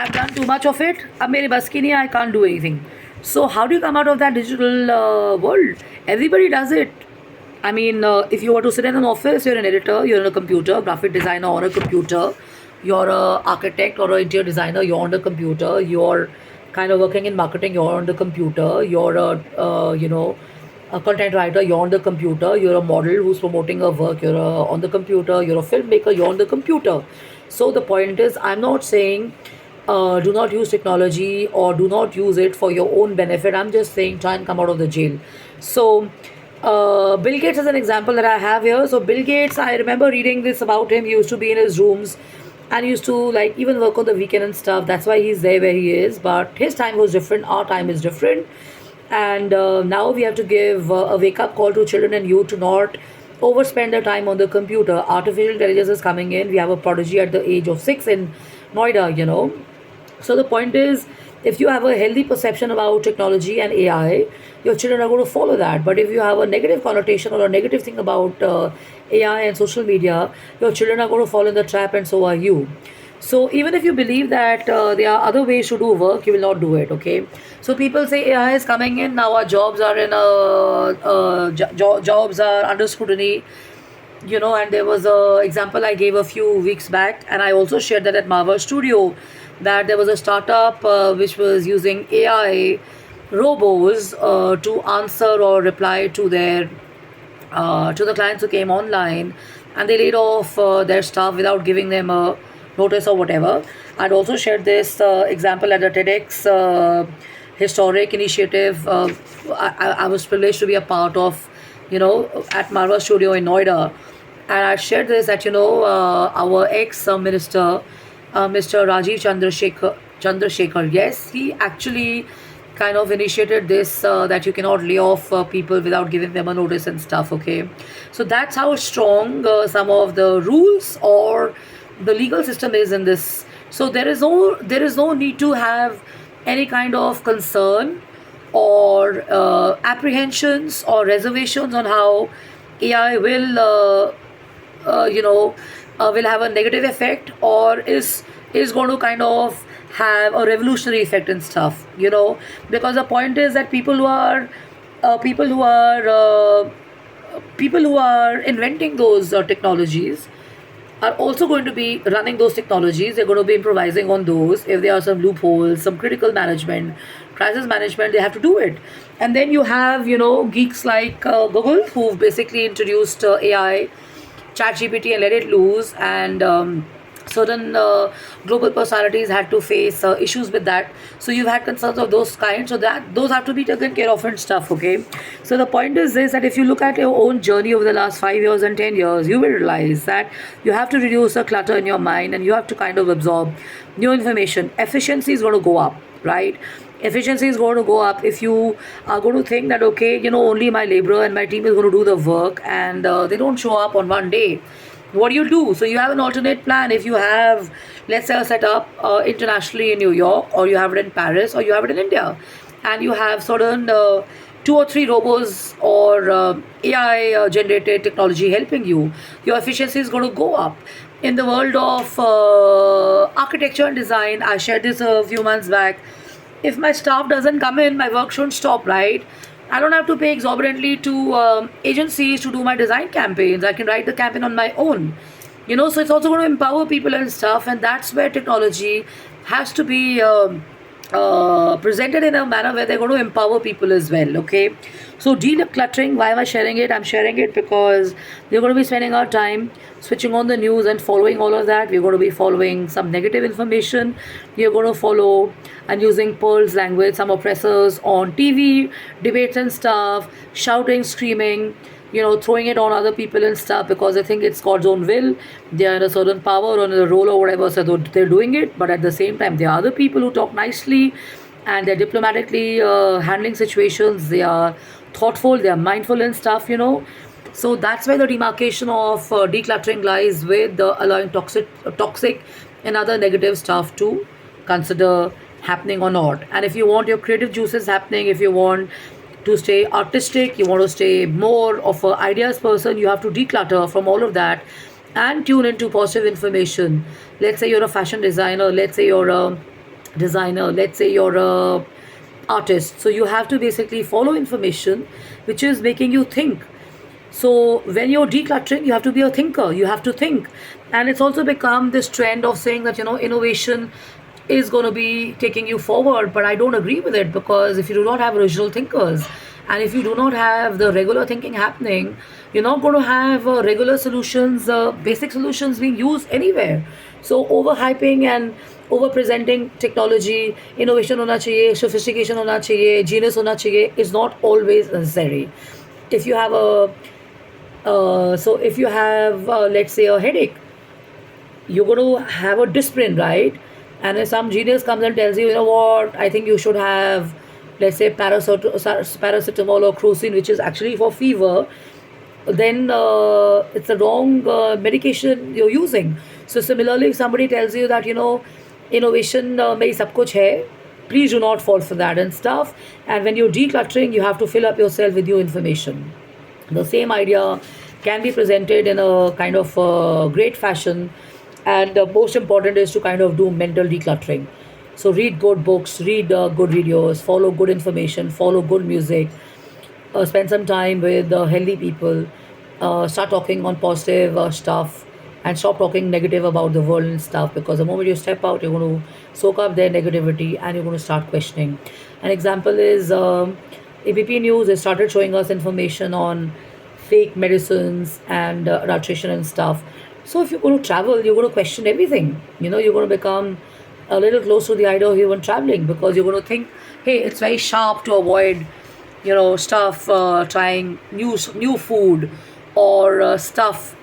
I've done too much of it. अब मेरे बस की नहीं, I can't do anything. So how do you come out of that digital world? Everybody does it. I mean, if you were to sit in an office, you're an editor, you're on a computer, graphic designer on a computer, you're a architect or an interior designer, you're on the computer, you're kind of working in marketing, you're on the computer, you're a content writer, you're on the computer, you're a model who's promoting a work, you're on the computer, you're a filmmaker, you're on the computer. So the point is, I'm not saying do not use technology or do not use it for your own benefit. I'm just saying try and come out of the jail. So Bill Gates is an example that I have here. So Bill Gates, I remember reading this about him. He used to be in his rooms and used to like even work on the weekend and stuff. That's why he's there where he is. But his time was different. Our time is different. And now we have to give a wake up call to children and youth to not overspend their time on the computer. Artificial intelligence is coming in. We have a prodigy at the age of 6 in Noida. So the point is, if you have a healthy perception about technology and AI, your children are going to follow that. But if you have a negative connotation or a negative thing about AI and social media, your children are going to fall in the trap, and so are you. So even if you believe that there are other ways to do work, you will not do it. Okay. So people say AI is coming in now. Our jobs are jobs are under scrutiny. And there was a example I gave a few weeks back, and I also shared that at Marvel Studio, that there was a startup which was using AI robos to answer or reply to their to the clients who came online, and they laid off their staff without giving them a notice or whatever. I'd also shared this example at the TEDx historic initiative. I was privileged to be a part of, at Marva Studio in Noida. And I shared this that, our ex-minister, Mr. Rajiv Chandrasekhar, yes, he actually kind of initiated this that you cannot lay off people without giving them a notice and stuff. Okay, so that's how strong some of the rules or the legal system is in this. So there is no need to have any kind of concern or apprehensions or reservations on how AI will have a negative effect or is going to kind of have a revolutionary effect and stuff. Because the point is that people who are inventing those technologies are also going to be running those technologies. They're going to be improvising on those. If there are some loopholes, some critical management, crisis management, they have to do it. And then you have, geeks like Google, who've basically introduced AI, ChatGPT, and let it loose. And certain global personalities had to face issues with that. So you've had concerns of those kinds. So that those have to be taken care of and stuff. Okay. So the point is this: that if you look at your own journey over the last 5 years and 10 years, you will realize that you have to reduce the clutter in your mind and you have to kind of absorb new information. Efficiency is going to go up, right? Efficiency is going to go up if you are going to think that, okay, only my laborer and my team is going to do the work, and they don't show up on one day. What do you do? So you have an alternate plan. If you have, let's say, a setup internationally in New York, or you have it in Paris, or you have it in India, and you have certain two or three robots or AI generated technology helping you, your efficiency is going to go up. In the world of architecture and design, I shared this a few months back. If my staff doesn't come in, my work shouldn't stop, right? I don't have to pay exorbitantly to agencies to do my design campaigns. I can write the campaign on my own. So it's also going to empower people and stuff, and that's where technology has to be presented in a manner where they're going to empower people as well. Okay, so decluttering. Why am I sharing it? I'm sharing it because we're going to be spending our time switching on the news and following all of that. We're going to be following some negative information. We're going to follow and using Pearl's language, some oppressors on TV, debates and stuff, shouting, screaming, throwing it on other people and stuff because I think it's God's own will. They are in a certain power or in a role or whatever, so they're doing it. But at the same time, there are other people who talk nicely and they're diplomatically handling situations. They are thoughtful, they are mindful and stuff. So that's where the demarcation of decluttering lies, with allowing toxic and other negative stuff to consider happening or not. And if you want your creative juices happening, if you want to stay artistic, you want to stay more of an ideas person, you have to declutter from all of that and tune into positive information. Let's say you're a fashion designer, let's say you're a designer, let's say you're a artist, so you have to basically follow information which is making you think. So when you're decluttering, you have to be a thinker. You have to think. And it's also become this trend of saying that, innovation is going to be taking you forward. But I don't agree with it, because if you do not have original thinkers, and if you do not have the regular thinking happening, you're not going to have regular solutions, basic solutions being used anywhere. So overhyping and over presenting technology, innovation hona chahiye, sophistication hona chahiye, genius hona chahiye, is not always necessary. If you have a so if you have, let's say, a headache, you're going to have a Disprin, right? And if some genius comes and tells you, you know what, I think you should have, let's say, paracetamol or crocin, which is actually for fever, then it's the wrong medication you're using. So similarly, if somebody tells you that, innovation mein hi sab kuch hai, please do not fall for that and stuff. And when you're decluttering, you have to fill up yourself with new information. The same idea can be presented in a kind of great fashion, and most important is to kind of do mental decluttering. So read good books, read good videos, follow good information, follow good music, spend some time with healthy people, start talking on positive stuff, and stop talking negative about the world and stuff, because the moment you step out, you're going to soak up their negativity and you're going to start questioning. An example is ABP News has started showing us information on fake medicines and nutrition and stuff. So if you're going to travel, you're going to question everything. You're going to become a little close to the idea of even traveling, because you're going to think, hey, it's very sharp to avoid, stuff, trying new food or stuff,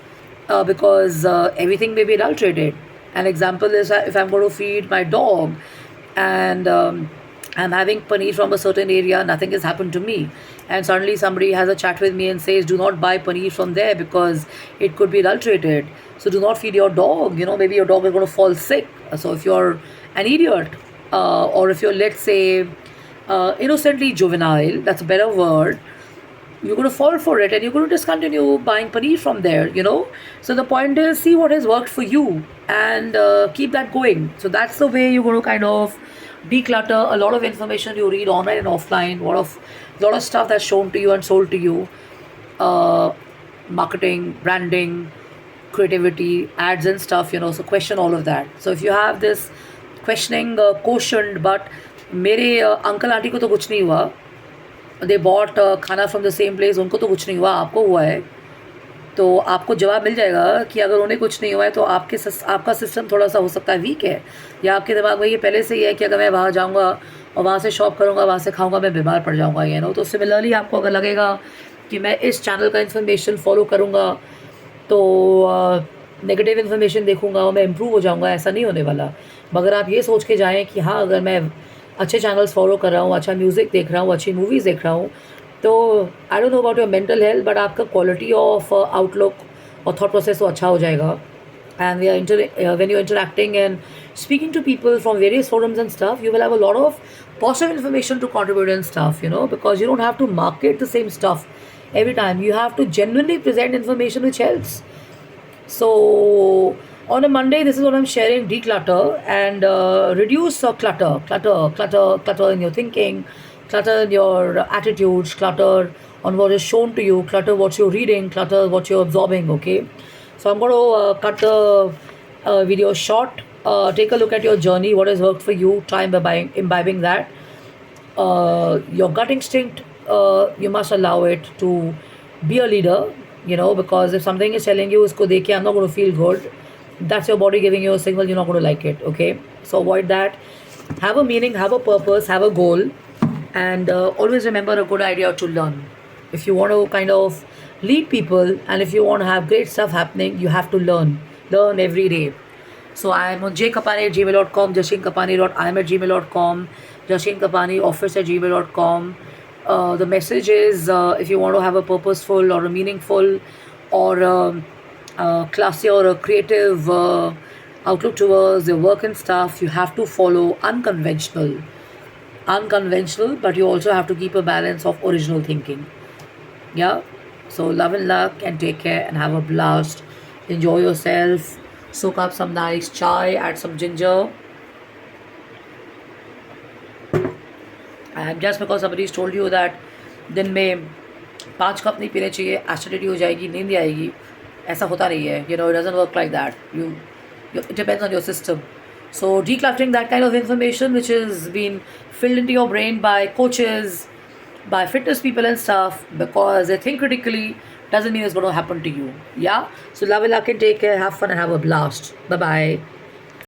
because everything may be adulterated. An example is if I'm going to feed my dog, and I'm having paneer from a certain area, nothing has happened to me. And suddenly somebody has a chat with me and says, do not buy paneer from there because it could be adulterated. So do not feed your dog. Maybe your dog is going to fall sick. So if you're an idiot, or if you're, let's say, innocently juvenile, that's a better word, you're going to fall for it and you're going to discontinue buying paneer from there. So the point is, see what has worked for you and keep that going. So that's the way you're going to kind of declutter a lot of information you read online and offline, lot of stuff that's shown to you and sold to you, uh, marketing, branding, creativity, ads and stuff. So question all of that. So if you have this questioning quotient, but मेरे uncle aunty को तो कुछ नहीं हुआ, they bought खाना from the same place, उनको तो कुछ नहीं हुआ, आपको हुआ है, तो आपको जवाब मिल जाएगा कि अगर उन्हें कुछ नहीं हुआ है तो आपका सिस्टम थोड़ा सा हो सकता है वीक है, या आपके दिमाग में ये पहले से ही है कि अगर मैं वहाँ जाऊँगा और वहाँ से शॉप करूँगा, वहाँ से खाऊँगा, मैं बीमार पड़ जाऊँगा। तो सिमिलरली आपको अगर लगेगा कि मैं इस चैनल का इन्फॉर्मेशन फॉलो करूँगा तो नेगेटिव इन्फॉर्मेशन देखूँगा और मैं इम्प्रूव हो जाऊँगा, ऐसा नहीं होने वाला। मगर आप ये सोच के जाएँ कि हाँ, अगर मैं अच्छे चैनल्स फॉलो कर रहा हूँ, अच्छा म्यूज़िक देख रहा हूँ, अच्छी मूवीज़ देख रहा हूँ, तो I don't know about your mental health, but आपका क्वालिटी ऑफ आउटलुक और थॉट प्रोसेस तो अच्छा हो जाएगा। And when you're interacting and speaking to people from various forums and stuff, you will have a lot of positive information to contribute and stuff, because you don't have to market the same stuff every time. You have to genuinely present information which helps. So on a Monday, this is what I'm sharing: declutter and reduce clutter in your thinking, clutter in your attitudes, clutter on what is shown to you, clutter what you're reading, clutter what you're absorbing. Okay, so I'm going to cut the video short. Take a look at your journey, what has worked for you. Try imbibing that. Your gut instinct, you must allow it to be a leader. Because if something is telling you, "Isko dekhe, I'm not going to feel good," that's your body giving you a signal you're not going to like it. Okay, so avoid that. Have a meaning, have a purpose, have a goal, and always remember a good idea to learn. If you want to kind of lead people and if you want to have great stuff happening, you have to learn every day. So I am on jkapani@gmail.com, jashinkapani.im@gmail.com, jashinkapanioffice@gmail.com. The message is, if you want to have a purposeful or a meaningful or classy or a creative outlook towards your work and stuff, you have to follow unconventional, but you also have to keep a balance of original thinking. Yeah. So love and luck and take care and have a blast. Enjoy yourself. Soak up some nice chai, add some ginger. And just because somebody's told you that दिन में 5 cup नहीं पीने चाहिए, acidity हो जाएगी, नींद आएगी, ऐसा होता नहीं है. You know, it doesn't work like that. It depends on your system. So decluttering that kind of information which is been filled into your brain by coaches, by fitness people and stuff, because they think critically, doesn't mean it's going to happen to you. Yeah. So love and luck and take care. Have fun and have a blast. Bye bye.